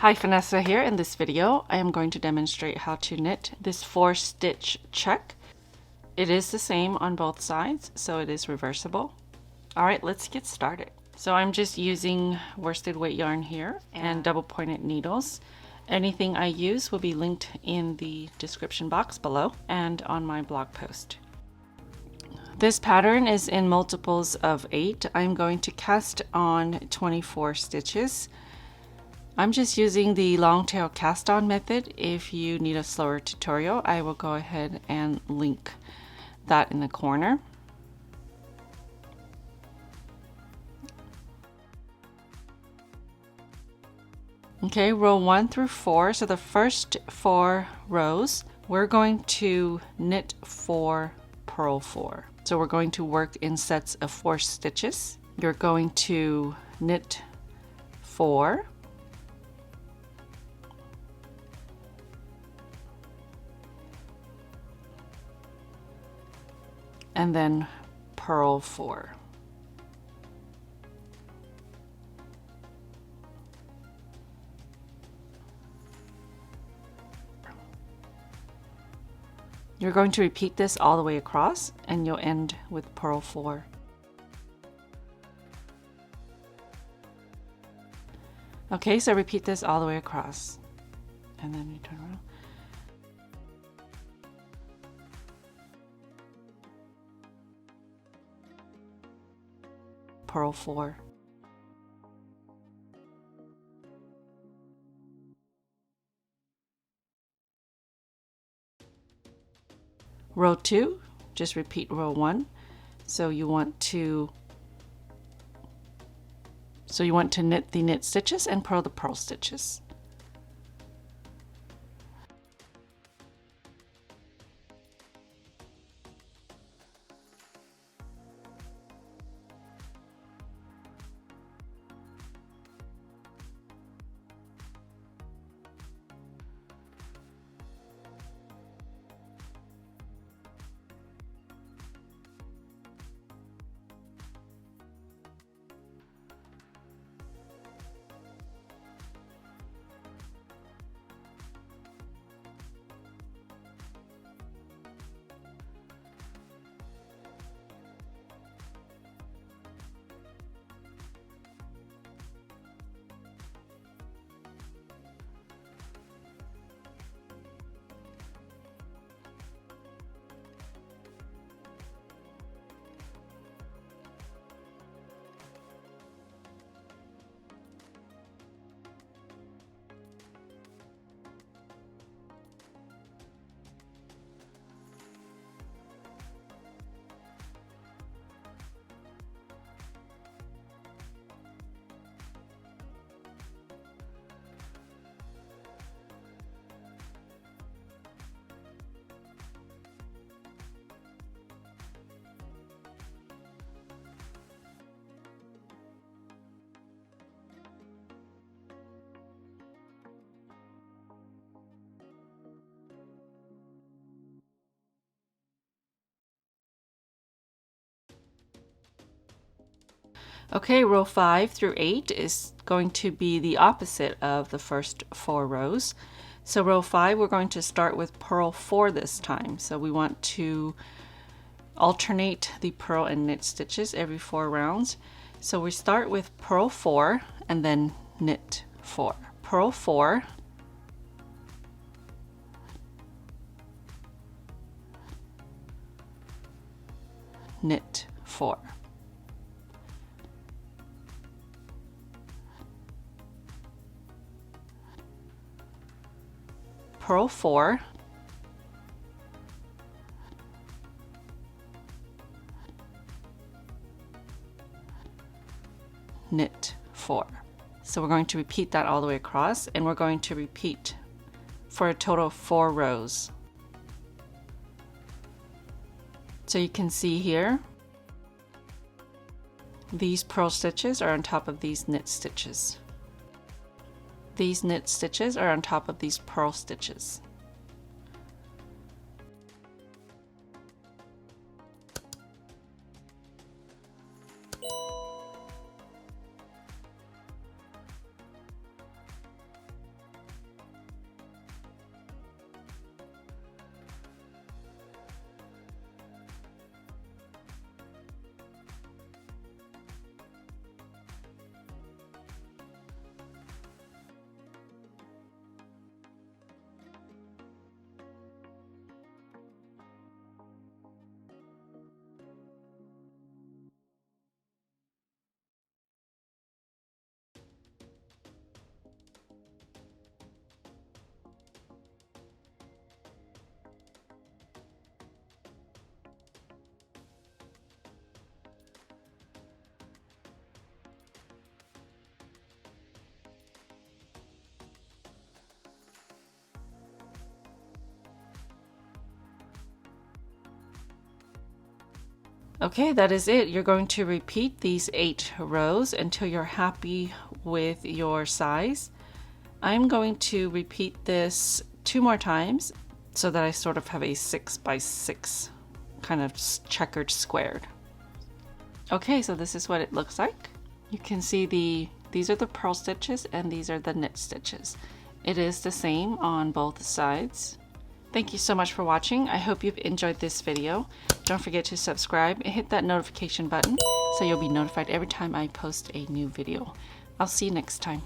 Hi, Phanessa here. In this video, I am going to demonstrate how to knit this 4-stitch check. It is the same on both sides, so it is reversible. All right, let's get started. So I'm just using worsted weight yarn here and double pointed needles. Anything I use will be linked in the description box below and on my blog post. This pattern is in multiples of 8. I'm going to cast on 24 stitches. I'm just using the long tail cast on method. If you need a slower tutorial, I will go ahead and link that in the corner. Okay, row 1 through 4. So the first 4 rows, we're going to knit 4, purl 4. So we're going to work in sets of 4 stitches. You're going to knit 4, and then purl 4. You're going to repeat this all the way across, and you'll end with purl 4. Okay, so repeat this all the way across, and then you turn around. Purl 4. Row 2, just repeat row 1. So you want to knit the knit stitches and purl the purl stitches. Okay, row 5 through 8 is going to be the opposite of the first 4 rows. So row 5, we're going to start with purl 4 this time. So we want to alternate the purl and knit stitches every 4 rounds. So we start with purl 4 and then knit 4. Purl 4, knit 4. Purl 4, knit 4. So we're going to repeat that all the way across, and we're going to repeat for a total of 4 rows. So you can see here, these purl stitches are on top of these knit stitches. These knit stitches are on top of these purl stitches. Okay, that is it. You're going to repeat these 8 rows until you're happy with your size. I'm going to repeat this 2 more times so that I sort of have a 6 by 6 kind of checkered squared. Okay, so this is what it looks like. You can see these are the purl stitches and these are the knit stitches. It is the same on both sides. Thank you so much for watching. I hope you've enjoyed this video. Don't forget to subscribe and hit that notification button so you'll be notified every time I post a new video. I'll see you next time.